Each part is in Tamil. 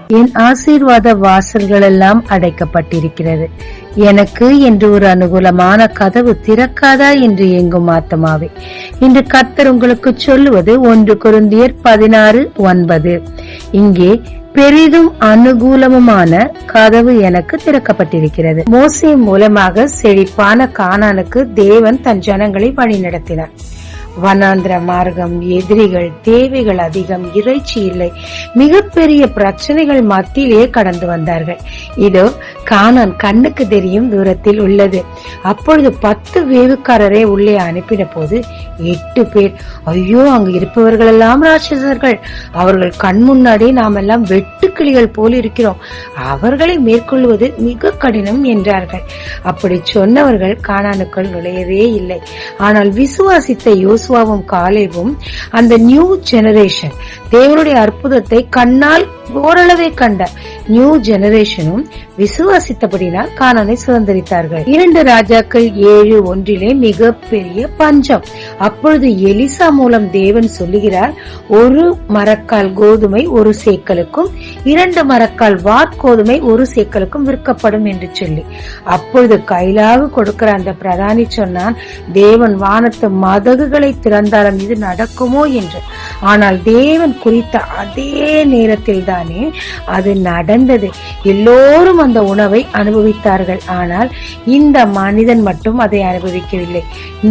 என் ஆசீர்வாத வாசல்கள் எல்லாம் அடைக்கப்பட்டிருக்கிறது. எனக்கு என்று ஒரு அனுகூலமான கதவு திறக்காதா என்று எங்கும் ஆத்மாவே. இன்று கர்த்தர் உங்களுக்கு சொல்லுவது 1 கொரிந்தியர் 16:9. இங்கே பெரிதும் அனுகூலமுமான கதவு எனக்கு திறக்கப்பட்டிருக்கிறது. மோசே மூலமாக செழிப்பான கானானுக்கு தேவன் தன் ஜனங்களை வழிநடத்தினார். வனாந்திர மார்க்கம், எதிரிகள், தேவைகள் அதிகம், இறைச்சி இல்லை, மிகப்பெரிய பிரச்சனைகள் மத்தியிலே கடந்து வந்தார்கள். இதோ கானான் கண்ணுக்கு தெரியும் தூரத்தில் உள்ளது. அப்பொழுது 10 வேவுக்காரரை உள்ளே அனுப்பின போது 8 பேர், ஐயோ அங்கு இருப்பவர்கள் எல்லாம் ராட்சசர்கள், அவர்கள் கண் முன்னாடி நாம் எல்லாம் வெட்டுக்கிளிகள் போல் இருக்கிறோம், அவர்களை மேற்கொள்வது மிக கடினம் என்றார்கள். அப்படி சொன்னவர்கள் கானானுக்குள் நுழையவே இல்லை. ஆனால் விசுவாசித்த யோசுவாவும் காலேபும், அந்த நியூ ஜெனரேஷன், தேவனுடைய அற்புதத்தை கண்ணால் ஓரளவே கண்ட நியூ ஜெனரேஷனும் விசுவாசித்தபடினால் கானானை சுதந்திரித்தார்கள். 2 ராஜாக்கள் 7:1 மிக பெரிய பஞ்சம். அப்பொழுது எலிசா மூலம் தேவன் சொல்லுகிறார், 1 மரக்கால் கோதுமை 1 சேக்கலுக்கும் 2 மரக்கால் வாற்கோதுமை 1 சேக்கலுக்கும் விற்கப்படும் என்று சொல்லி. அப்பொழுது கைலாவு கொடுக்கிற அந்த பிரதானி சொன்னான், தேவன் வானத்து மதகுகளை திறந்தாலும் இது நடக்குமோ என்று. ஆனால் தேவன் குறித்த அதே நேரத்தில் தானே அது நடந்தது. எல்லோரும் அந்த உணவை அனுபவித்தார்கள். ஆனால் இந்த மனிதன் மட்டும் அதை அனுபவிக்கவில்லை.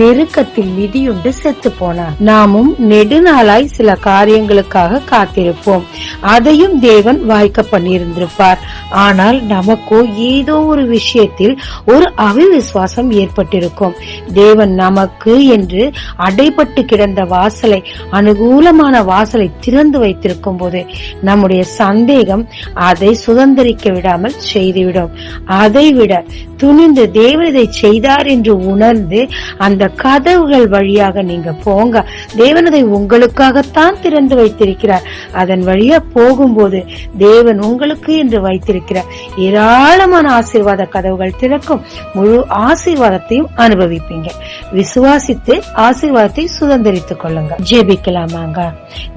நெருக்கத்தில் மிதியுண்டு செத்து போனான். நாமும் நெடுநாளாய் சில காரியங்களுக்காக காத்திருப்போம். அதையும் தேவன் வாய்க்க பண்ணியிருந்திருப்பார். ஆனால் நமக்கோ ஏதோ ஒரு விஷயத்தில் ஒரு அவிசுவாசம் ஏற்பட்டிருக்கும். தேவன் நமக்கு என்று அடைபட்டு கிடந்த வாசலை, அனுகூலமான வாசலை திறந்து வைத்திருக்கும் போது நம்முடைய சந்தேகம் அதை சுதந்திரிக்க விடாமல் செய்துவிடும். அதைவிட துணிந்து தேவன் இதை செய்தார் என்று உணர்ந்து அந்த கதவுகள் வழியாக நீங்க போங்க. தேவன் அதை உங்களுக்காகத்தான் திறந்து வைத்திருக்கிறார். அதன் வழியா போகும்போது தேவன் உங்களுக்கு என்று வைத்திருக்கிறார் ஏராளமான ஆசீர்வாத கதவுகள் திறக்கும். முழு ஆசீர்வாதத்தையும் அனுபவிப்பீங்க. விசுவாசித்து ஆசீர்வாதத்தை சுதந்திரித்துக் கொள்ளுங்க. ஜெபிக்கலாமாங்க.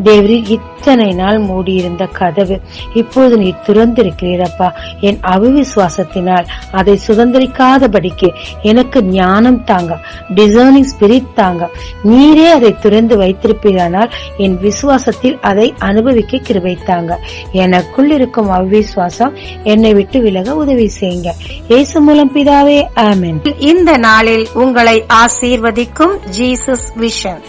தேவரீர் இத்தனை நாள் மூடியிருந்த கதவு இப்பொழுது நீ திறந்திருக்கிறீரப்பா. என் அவிசுவாசத்தினால் அதை சுதந்திரிக்காதபடிக்கு எனக்கு ஞானம் தாங்க, டிசர்னிங் ஸ்பிரிட் தாங்க. நீரே அதை திறந்து வைத்திருப்பீரானால் என் விசுவாசத்தில் அதை அனுபவிக்க கிருபை தாங்க. எனக்குள் இருக்கும் அவிசுவாசம் என்னை விட்டு விலக உதவி செய்யுங்க. இயேசு மூலம் பிதாவே, ஆமென். இந்த நாளில் உங்களை ஆசீர்வதிக்கும் ஜீசஸ் விஷன்.